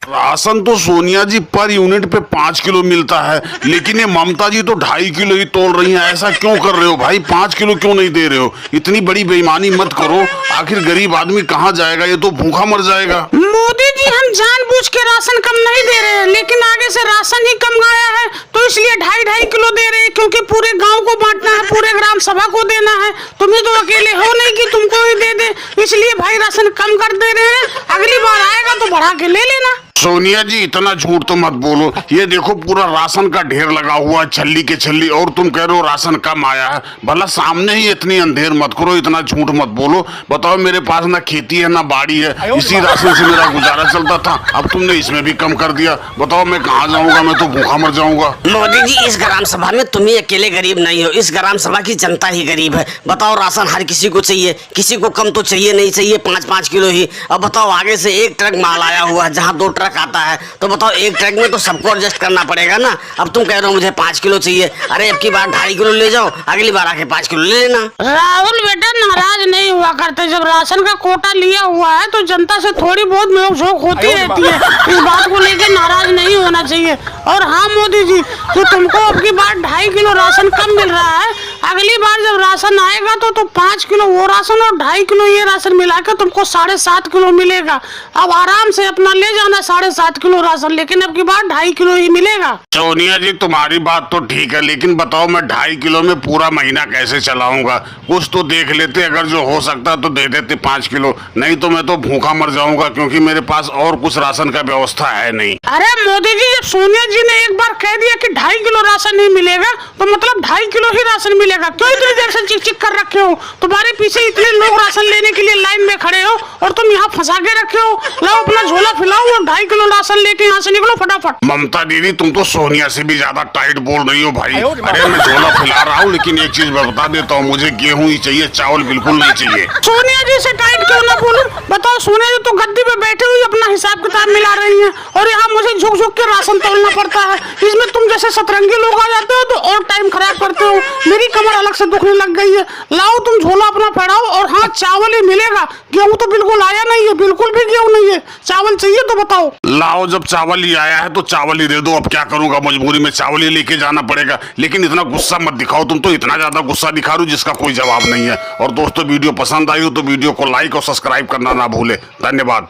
Ration तो सोनिया जी per unit पे 5 kilo मिलता है, लेकिन ये ममता जी तो 2.5 किलो ही तोल रही हैं। ऐसा क्यों कर रहे हो भाई? 5 किलो क्यों नहीं दे रहे हो? इतनी बड़ी बेईमानी मत करो। आखिर गरीब आदमी कहाँ जाएगा? ये तो भूखा मर जाएगा। मोदी जी, हम जानबूझ के राशन कम नहीं दे रहे हैं, लेकिन आगे से राशन ही कम आया है तो इसलिए 2.5 किलो दे रहे हैं, क्योंकि पूरे गांव को बांटना है, पूरे ग्राम सभा को देना है। तुम्हें तो अकेले हो नहीं कि तुमको ही दे दे, इसलिए भाई राशन कम कर दे रहे हैं। अगली बार आएगा तो बढ़ा के ले लेना। सोनिया जी इतना झूठ तो मत बोलो। ये देखो पूरा राशन का ढेर लगा हुआ है, छल्ली के छल्ली, और तुम कह रहे हो राशन कम आया है। भला सामने ही इतनी अंधेर मत करो, इतना झूठ मत बोलो। बताओ, मेरे पास ना खेती है ना बाड़ी है, इसी राशन से मेरा गुजारा चलता था। अब तुमने इसमें भी कम कर दिया। बताओ मैं कहाँ जाऊंगा? मैं तो भूखा मर जाऊंगा। मोदी जी, इस ग्राम सभा में तुम ही अकेले गरीब नहीं हो, इस ग्राम सभा की जनता ही गरीब है। बताओ, राशन हर किसी को चाहिए, किसी को कम तो चाहिए नहीं, चाहिए 5-5 किलो ही। अब बताओ, आगे से एक ट्रक माल आया हुआ है, जहाँ 2 ट्रक आता है, तो बताओ एक ट्रक में तो सबको एडजस्ट करना पड़ेगा ना। अब तुम कह रहे हो मुझे 5 किलो चाहिए, अरे अब की बार 2.5 किलो ले जाओ, अगली बार आके 5 किलो ले लेना। राहुल बेटा, नाराज नहीं हुआ करते। जब राशन का कोटा लिया हुआ है तो जनता से थोड़ी बहुत नोक-झोंक होती रहती है, इस बात को लेकर नाराज नहीं होना चाहिए। और हाँ मोदी जी, तो तुमको अब की बार 2.5 किलो राशन कम मिल रहा है, अगली बार जब राशन आएगा तो 5 किलो वो राशन और 2.5 किलो ये राशन मिला के तुमको 7.5 किलो मिलेगा। अब आराम से अपना ले जाना 7.5 किलो राशन, लेकिन अब की बार 2.5 किलो ही मिलेगा। सोनिया जी तुम्हारी बात तो ठीक है, लेकिन बताओ मैं 2.5 किलो में पूरा महीना कैसे चलाऊंगा? कुछ तो देख लेते, अगर जो हो सकता तो दे देते 5 किलो, नहीं तो मैं तो भूखा मर जाऊंगा, क्योंकि मेरे पास और कुछ राशन का व्यवस्था है नहीं। अरे मोदी जी, जब सोनिया जी ने एक बार कह दिया कि 2.5 किलो राशन नहीं मिलेगा, तो मतलब 2.5 किलो ही राशन मिलेगा। क्यों इतनी देर से चिक चिक कर रखे हो? तुम्हारे पीछे इतने लोग राशन लेने के लिए लाइन में खड़े हो और तुम यहाँ फंसा के रखे हो। लाओ अपना झोला फैलाओ और 2.5 किलो राशन लेके यहाँ से निकलो फटाफट। ममता दीदी, तुम तो सोनिया से भी ज्यादा टाइट बोल रही हो भाई। अरे मैं झोला फैला रहा हूँ, लेकिन एक चीज मैं बता देता हूँ, मुझे गेहूं ही चाहिए, चावल बिल्कुल नहीं चाहिए। सोनिया जी से टाइट क्यों ना बोलूं? बताओ, सोनिया जी तो गद्दी पे बैठे हुए अपना हिसाब किताब मिला रही हैं और यहाँ मुझे झुक झुक के राशन तोलना पड़ता है। इसमें तुम जैसे सतरंगी लोग आ जाते हो तो और टाइम खराब करते हो। मेरी कमर अलग से दुखने लग गई है। लाओ तुम झोला अपना फैलाओ, और हाँ चावल ही मिलेगा, गेहूं तो बिल्कुल आया नहीं है, बिल्कुल भी गेहूं नहीं है। चावल चाहिए तो बताओ। लाओ, जब चावल ही आया है तो चावल ही दे दो। अब क्या करूंगा, मजबूरी में चावल ही लेके जाना पड़ेगा। लेकिन इतना गुस्सा मत दिखाओ, तुम तो इतना ज्यादा गुस्सा दिखा रहे हो जिसका कोई जवाब नहीं है। और दोस्तों, वीडियो पसंद आई हो तो वीडियो को लाइक और सब्सक्राइब करना ना भूले। धन्यवाद।